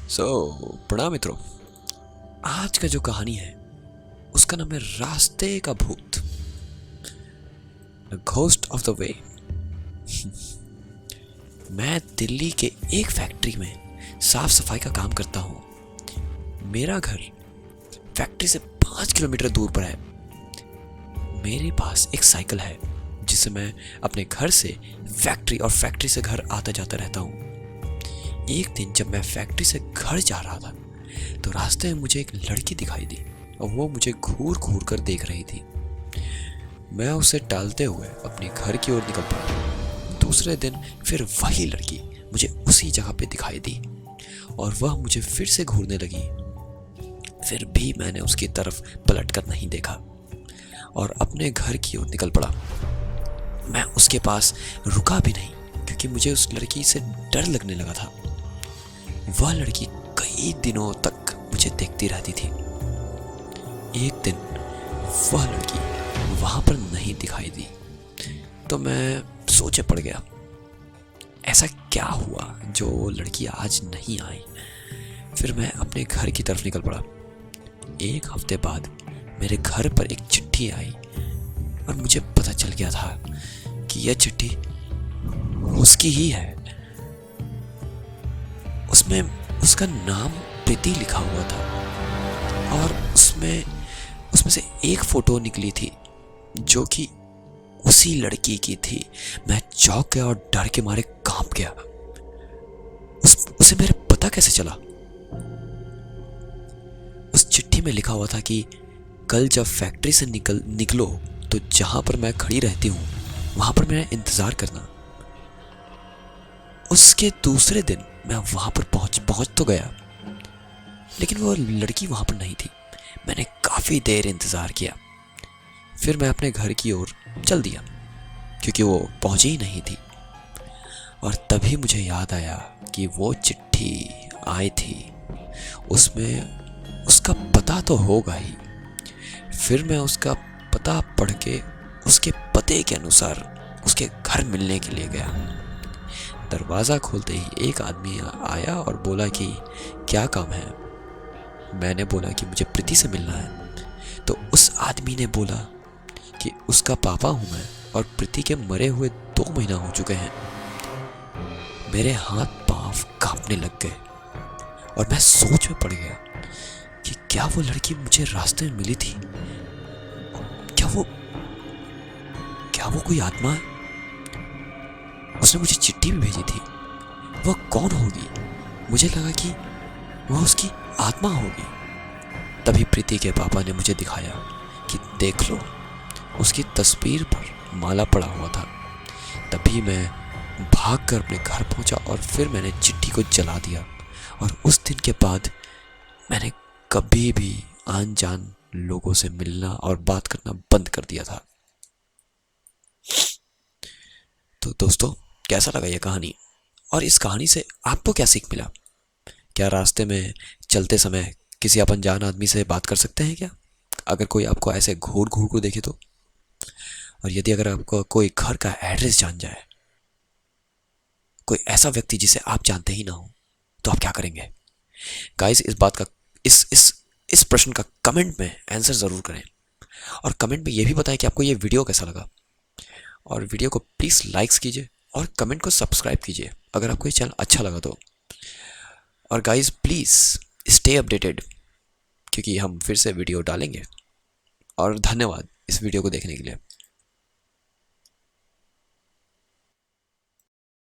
प्रणाम मित्रों। आज का जो कहानी है उसका नाम है रास्ते का भूत, the ghost of the way. मैं दिल्ली के एक फैक्ट्री में साफ सफाई का काम करता हूँ। मेरा घर फैक्ट्री से 5 किलोमीटर दूर पर है। मेरे पास एक साइकिल है जिससे मैं अपने घर से फैक्ट्री और फैक्ट्री से घर आता जाता रहता हूँ। एक दिन जब मैं फैक्ट्री से घर जा रहा था तो रास्ते में मुझे एक लड़की दिखाई दी और वो मुझे घूर घूर कर देख रही थी। मैं उसे टालते हुए अपने घर की ओर निकल पड़ा। दूसरे दिन फिर वही लड़की मुझे उसी जगह पे दिखाई दी और वह मुझे फिर से घूरने लगी। फिर भी मैंने उसकी तरफ पलट कर नहीं देखा और अपने घर की ओर निकल पड़ा। मैं उसके पास रुका भी नहीं क्योंकि मुझे उस लड़की से डर लगने लगा था। वह लड़की कई दिनों तक मुझे देखती रहती थी। एक दिन वह लड़की वहां पर नहीं दिखाई दी तो मैं सोचे पड़ गया, ऐसा क्या हुआ जो लड़की आज नहीं आई। फिर मैं अपने घर की तरफ निकल पड़ा। एक हफ्ते बाद मेरे घर पर एक चिट्ठी आई और मुझे पता चल गया था कि यह चिट्ठी उसकी ही है। उसमें उसका नाम प्रीति लिखा हुआ था और उसमें से एक फोटो निकली थी जो कि उसी लड़की की थी। मैं चौंक गया और डर के मारे कांप गया। उसे मेरा पता कैसे चला? उस चिट्ठी में लिखा हुआ था कि कल जब फैक्ट्री से निकलो तो जहां पर मैं खड़ी रहती हूँ वहां पर मेरा इंतजार करना। उसके दूसरे दिन मैं वहां पर पहुंच तो गया लेकिन वो लड़की वहां पर नहीं थी। मैंने काफी देर इंतजार किया। फिर मैं अपने घर की ओर चल दिया क्योंकि वो पहुंची ही नहीं थी। और तभी मुझे याद आया कि वो चिट्ठी आई थी, उसमें उसका पता तो होगा ही। फिर मैं उसका पता पढ़ के उसके पते के अनुसार उसके घर मिलने के लिए गया। दरवाज़ा खोलते ही एक आदमी आया और बोला कि क्या काम है। मैंने बोला कि मुझे प्रीति से मिलना है। तो उस आदमी ने बोला कि उसका पापा हूँ मैं और प्रीति के मरे हुए 2 महीना हो चुके हैं। मेरे हाथ पांव कांपने लग गए और मैं सोच में पड़ गया कि क्या वो लड़की मुझे रास्ते में मिली थी? क्या वो कोई आत्मा है? उसने मुझे चिट्ठी भी भेजी थी। वह कौन होगी? मुझे लगा कि वह उसकी आत्मा होगी। तभी प्रीति के पापा ने मुझे दिखाया कि देख लो, उसकी तस्वीर पर माला पड़ा हुआ था। तभी मैं भागकर अपने घर पहुंचा और फिर मैंने चिट्ठी को जला दिया। और उस दिन के बाद मैंने कभी भी अनजान लोगों से मिलना और बात करना बंद कर दिया था। तो दोस्तों, कैसा लगा यह कहानी और इस कहानी से आपको क्या सीख मिला? क्या रास्ते में चलते समय किसी अनजान आदमी से बात कर सकते हैं क्या, अगर कोई आपको ऐसे घूर घूर को देखे तो? और यदि अगर आपको कोई घर का एड्रेस जान जाए, कोई ऐसा व्यक्ति जिसे आप जानते ही ना हो, तो आप क्या करेंगे? गाइस, इस बात का इस प्रश्न का कमेंट में आंसर जरूर करें और कमेंट में यह भी बताएं कि आपको ये वीडियो कैसा लगा। और वीडियो को प्लीज लाइक्स कीजिए और कमेंट को सब्सक्राइब कीजिए अगर आपको ये चैनल अच्छा लगा तो। और गाइस, प्लीज स्टे अपडेटेड क्योंकि हम फिर से वीडियो डालेंगे। और धन्यवाद इस वीडियो को देखने के लिए।